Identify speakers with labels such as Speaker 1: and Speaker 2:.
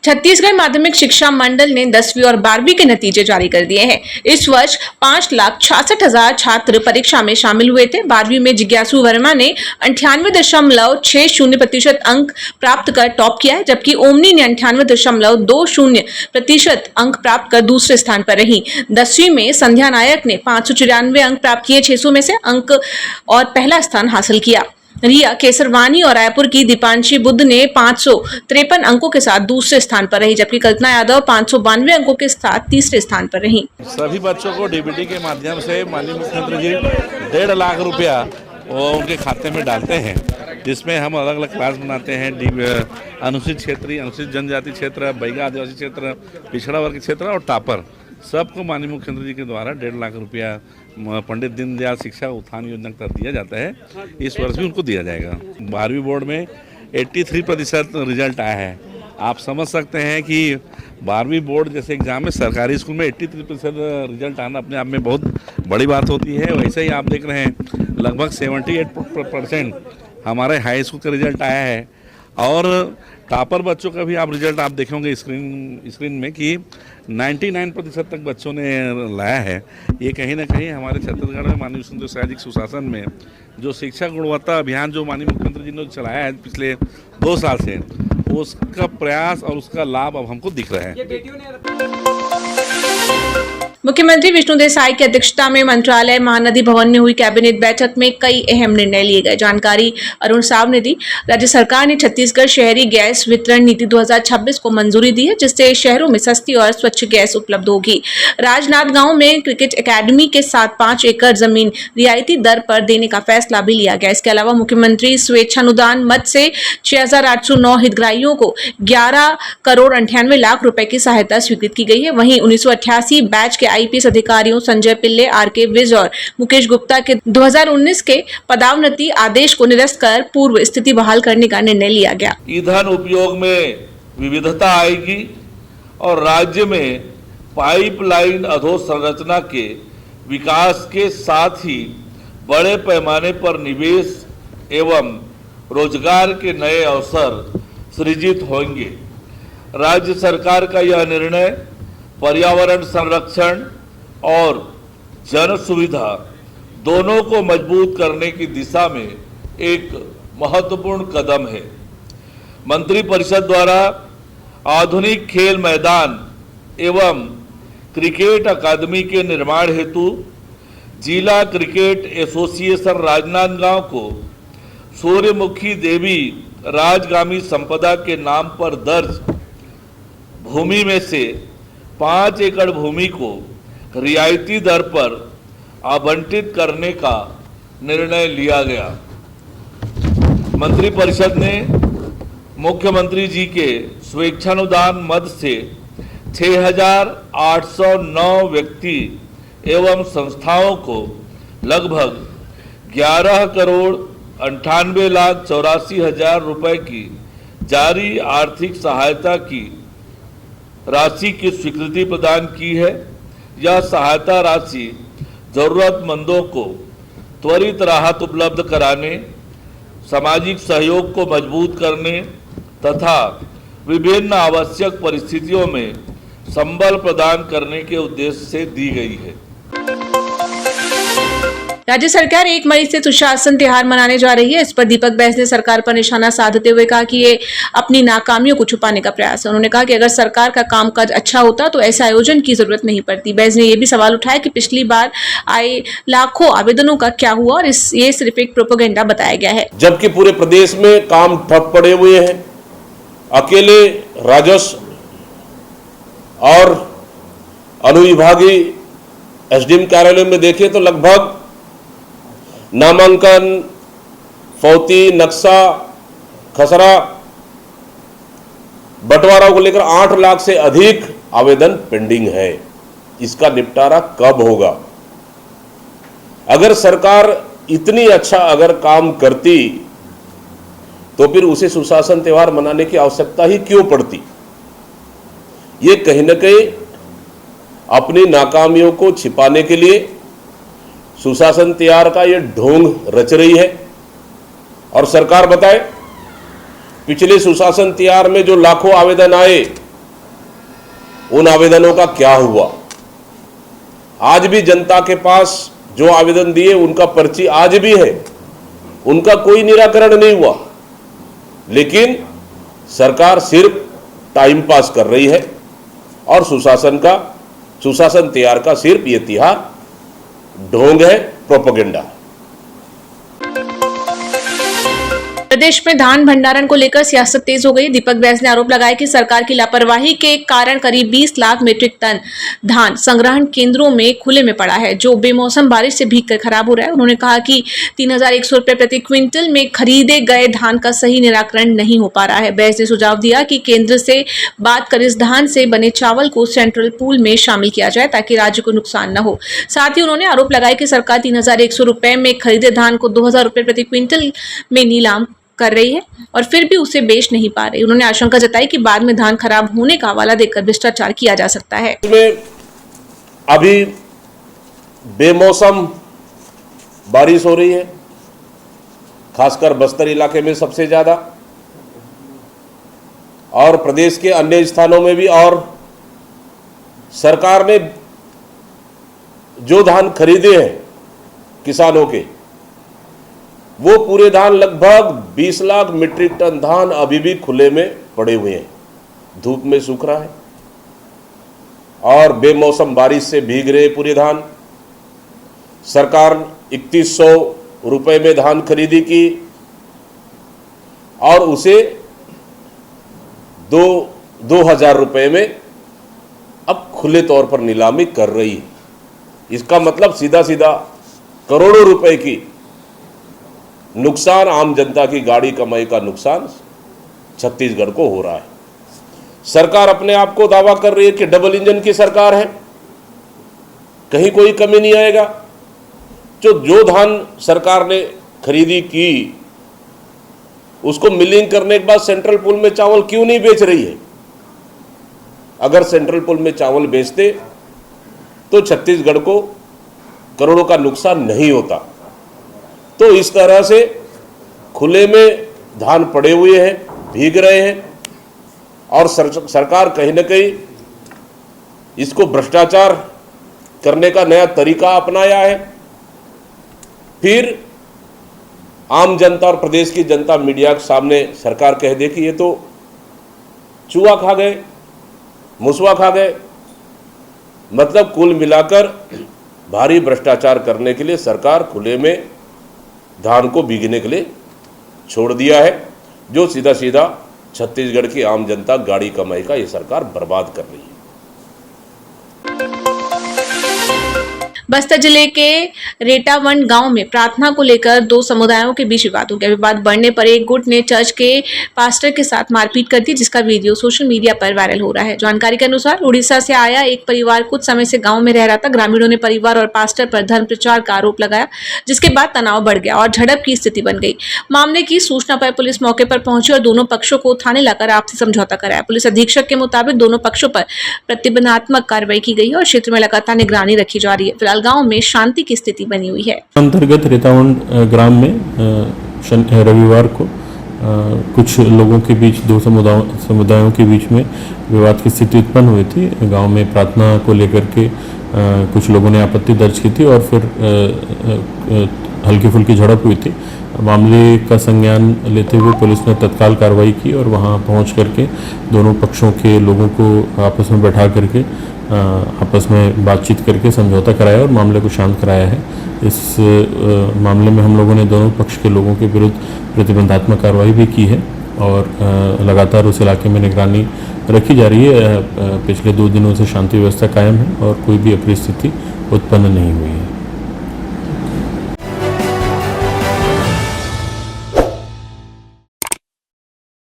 Speaker 1: छत्तीसगढ़ माध्यमिक शिक्षा मंडल ने 10वीं और 12वीं के नतीजे जारी कर दिए हैं। इस वर्ष 5,66,000 छात्र परीक्षा में शामिल हुए थे। 12वीं में जिज्ञासु वर्मा ने 98.60% अंक प्राप्त कर टॉप किया है, जबकि ओमनी ने 98.20% अंक प्राप्त कर दूसरे स्थान पर रही। 10वीं में संध्या नायक ने 594 अंक प्राप्त किए 600 में से अंक और पहला स्थान हासिल किया। रिया केसरवानी और रायपुर की दीपांशी बुद्ध ने 553 अंकों के साथ दूसरे स्थान पर रही, जबकि कल्पना यादव 592 अंकों के साथ तीसरे स्थान पर रही।
Speaker 2: सभी बच्चों को डीबीटी के माध्यम से माननीय मुख्यमंत्री जी 1.5 लाख रुपया वो उनके खाते में डालते हैं, जिसमें हम अलग अलग क्लास बनाते हैं। अनुसूचित क्षेत्रीय, अनुसूचित जनजाति क्षेत्र, बैगा आदिवासी क्षेत्र, पिछड़ा वर्ग क्षेत्र और टॉपर सबको माननीय मुख्यमंत्री जी के द्वारा 1.5 लाख रुपया पंडित दीनदयाल शिक्षा उत्थान योजना का दिया जाता है। इस वर्ष भी उनको दिया जाएगा। 12वीं बोर्ड में 83% रिजल्ट आया है। आप समझ सकते हैं कि 12वीं बोर्ड जैसे एग्जाम में सरकारी स्कूल में 83% रिजल्ट आना अपने आप में बहुत बड़ी बात होती है। वैसे ही आप देख रहे हैं लगभग 78% हमारे हाई स्कूल का रिजल्ट आया है। और टॉपर बच्चों का भी आप रिजल्ट आप देखेंगे स्क्रीन में कि 99% तक बच्चों ने लाया है। ये कहीं ना कहीं हमारे छत्तीसगढ़ में माननीय सुंदर साजिक सुशासन में जो शिक्षा गुणवत्ता अभियान जो माननीय मुख्यमंत्री जी ने चलाया है पिछले 2 साल से, उसका प्रयास और उसका लाभ अब हमको दिख रहा है।
Speaker 1: मुख्यमंत्री विष्णुदेव साय की अध्यक्षता में मंत्रालय महानदी भवन में हुई कैबिनेट बैठक में कई अहम निर्णय लिए गए। जानकारी अरुण साव ने दी। राज्य सरकार ने छत्तीसगढ़ शहरी गैस वितरण नीति 2026 को मंजूरी दी है, जिससे शहरों में सस्ती और स्वच्छ गैस उपलब्ध होगी। राजनांदगांव में क्रिकेट एकेडमी के साथ 5 एकड़ जमीन रियायती दर पर देने का फैसला भी लिया गया। इसके अलावा मुख्यमंत्री स्वेच्छानुदान मद से 6,809 हितग्राहियों को 11,98,00,000 रुपए की सहायता स्वीकृत की गई है। वहीं 1988 बैच के आईपीएस अधिकारियों संजय पिल्ले, आरके विज और मुकेश गुप्ता के 2019 के पदोन्नति आदेश को निरस्त कर पूर्व स्थिति बहाल करने का निर्णय लिया गया।
Speaker 3: ईंधन उपयोग में विविधता आएगी और राज्य में पाइपलाइन अधोसंरचना के विकास के साथ ही बड़े पैमाने पर निवेश एवं रोजगार के नए अवसर सृजित होंगे। राज्य सरकार का यह निर्णय पर्यावरण संरक्षण और जन सुविधा दोनों को मजबूत करने की दिशा में एक महत्वपूर्ण कदम है। मंत्रिपरिषद द्वारा आधुनिक खेल मैदान एवं क्रिकेट अकादमी के निर्माण हेतु जिला क्रिकेट एसोसिएशन राजनांदगांव को सूर्यमुखी देवी राजगामी संपदा के नाम पर दर्ज भूमि में से 5 एकड़ भूमि को रियायती दर पर आवंटित करने का निर्णय लिया गया। मंत्रिपरिषद ने मुख्यमंत्री जी के स्वेच्छानुदान मद से 6,809 व्यक्ति एवं संस्थाओं को लगभग 11,98,84,00,000 रुपए की जारी आर्थिक सहायता की राशि की स्वीकृति प्रदान की है। यह सहायता राशि जरूरतमंदों को त्वरित राहत उपलब्ध कराने, सामाजिक सहयोग को मजबूत करने तथा विभिन्न आवश्यक परिस्थितियों में संबल प्रदान करने के उद्देश्य से दी गई है।
Speaker 1: राज्य सरकार 1 मई से सुशासन त्योहार मनाने जा रही है। इस पर दीपक बैस ने सरकार पर निशाना साधते हुए कहा कि ये अपनी नाकामियों को छुपाने का प्रयास है। उन्होंने कहा कि अगर सरकार का कामकाज अच्छा होता तो ऐसे आयोजन की जरूरत नहीं पड़ती। बैस ने यह भी सवाल उठाया कि पिछली बार आए लाखों आवेदनों का क्या हुआ और ये सिर्फ एक प्रोपेगेंडा बताया गया है।
Speaker 4: जबकि पूरे प्रदेश में काम ठप पड़े हुए हैं। अकेले राजस्व और अनुविभागीय एसडीएम कार्यालय में देखें तो लगभग नामांकन, फौती, नक्शा, खसरा, बंटवारा को लेकर 8 लाख से अधिक आवेदन पेंडिंग है। इसका निपटारा कब होगा? अगर सरकार इतनी अच्छा अगर काम करती तो फिर उसे सुशासन त्योहार मनाने की आवश्यकता ही क्यों पड़ती? ये कहीं न कहीं अपनी नाकामियों को छिपाने के लिए सुशासन त्योहार का ये ढोंग रच रही है। और सरकार बताए पिछले सुशासन त्योहार में जो लाखों आवेदन आए उन आवेदनों का क्या हुआ? आज भी जनता के पास जो आवेदन दिए उनका पर्ची आज भी है, उनका कोई निराकरण नहीं हुआ। लेकिन सरकार सिर्फ टाइम पास कर रही है और सुशासन तैयार का सिर्फ ये तिहार ढोंग है, प्रोपेगेंडा है।
Speaker 1: प्रदेश में धान भंडारण को लेकर सियासत तेज हो गई। दीपक बैस ने आरोप लगाया कि सरकार की लापरवाही के कारण करीब 20 लाख मीट्रिक टन धान संग्रहण केंद्रों में खुले में पड़ा है, जो बेमौसम बारिश से भीग कर खराब हो रहा है। उन्होंने कहा कि 3,100 रुपए प्रति क्विंटल में खरीदे गए धान का सही निराकरण नहीं हो पा रहा है। बैस ने सुझाव दिया कि केंद्र से बात कर इस धान से बने चावल को सेंट्रल पूल में शामिल किया जाए ताकि राज्य को नुकसान न हो। साथ ही उन्होंने आरोप लगाया कि सरकार 3,100 रुपए में खरीदे धान को 2,000 रुपए प्रति क्विंटल में नीलाम कर रही है और फिर भी उसे बेच नहीं पा रही। उन्होंने आशंका जताई कि बाद में धान खराब होने का हवाला देकर भ्रष्टाचार किया जा सकता है।
Speaker 4: इसमें अभी बेमौसम बारिश हो रही है, खासकर बस्तर इलाके में सबसे ज्यादा, और प्रदेश के अन्य स्थानों में भी। और सरकार ने जो धान खरीदे हैं किसानों के, वो पूरे धान लगभग 20 लाख मीट्रिक टन धान अभी भी खुले में पड़े हुए हैं, धूप में सूख रहा है और बेमौसम बारिश से भीग रहे पूरे धान। सरकार 3100 रुपए में धान खरीदी की और उसे 2,000 रुपए में अब खुले तौर पर नीलामी कर रही है। इसका मतलब सीधा सीधा करोड़ों रुपए की नुकसान, आम जनता की गाड़ी कमाई का नुकसान छत्तीसगढ़ को हो रहा है। सरकार अपने आप को दावा कर रही है कि डबल इंजन की सरकार है, कहीं कोई कमी नहीं आएगा। जो धान सरकार ने खरीदी की उसको मिलिंग करने के बाद सेंट्रल पूल में चावल क्यों नहीं बेच रही है? अगर सेंट्रल पूल में चावल बेचते तो छत्तीसगढ़ को करोड़ों का नुकसान नहीं होता। तो इस तरह से खुले में धान पड़े हुए हैं, भीग रहे हैं और सरकार कहीं न कहीं इसको भ्रष्टाचार करने का नया तरीका अपनाया है। फिर आम जनता और प्रदेश की जनता मीडिया के सामने सरकार कह दे कि ये तो चूहा खा गए, मुसवा खा गए। मतलब कुल मिलाकर भारी भ्रष्टाचार करने के लिए सरकार खुले में धान को भीगने के लिए छोड़ दिया है, जो सीधा सीधा छत्तीसगढ़ की आम जनता गाड़ी कमाई का ये सरकार बर्बाद कर रही है।
Speaker 1: बस्तर जिले के रेटावंड गांव में प्रार्थना को लेकर दो समुदायों के बीच विवाद हो गया। विवाद बढ़ने पर एक गुट ने चर्च के पास्टर के साथ मारपीट कर दी, जिसका वीडियो सोशल मीडिया पर वायरल हो रहा है। जानकारी के अनुसार उड़ीसा से आया एक परिवार कुछ समय से गांव में रह रहा था। ग्रामीणों ने परिवार और पास्टर पर धर्म प्रचार का आरोप लगाया, जिसके बाद तनाव बढ़ गया और झड़प की स्थिति बन गई। मामले की सूचना पर पुलिस मौके पर पहुंची और दोनों पक्षों को थाने लाकर आपसी समझौता कराया। पुलिस अधीक्षक के मुताबिक दोनों पक्षों पर प्रतिबंधात्मक कार्रवाई की गई है और क्षेत्र में लगातार निगरानी रखी जा रही है। फिलहाल गांव में शांति की स्थिति बनी हुई है।
Speaker 5: अंतर्गत रेतावंड ग्राम में रविवार को कुछ लोगों के बीच, दो समुदायों के बीच में विवाद की स्थिति उत्पन्न हुई थी। गांव में प्रार्थना को लेकर के कुछ लोगों ने आपत्ति दर्ज की थी और फिर हल्की फुल्की झड़प हुई थी। मामले का संज्ञान लेते हुए पुलिस ने तत्काल कार्रवाई की और वहां पहुंच करके दोनों पक्षों के लोगों को आपस में बैठा करके आपस में बातचीत करके समझौता कराया और मामले को शांत कराया है। इस मामले में हम लोगों ने दोनों पक्ष के लोगों के विरुद्ध प्रतिबंधात्मक कार्रवाई भी की है और लगातार उस इलाके में निगरानी रखी जा रही है। पिछले 2 दिनों से शांति व्यवस्था कायम है और कोई भी अप्रिय स्थिति उत्पन्न नहीं हुई है।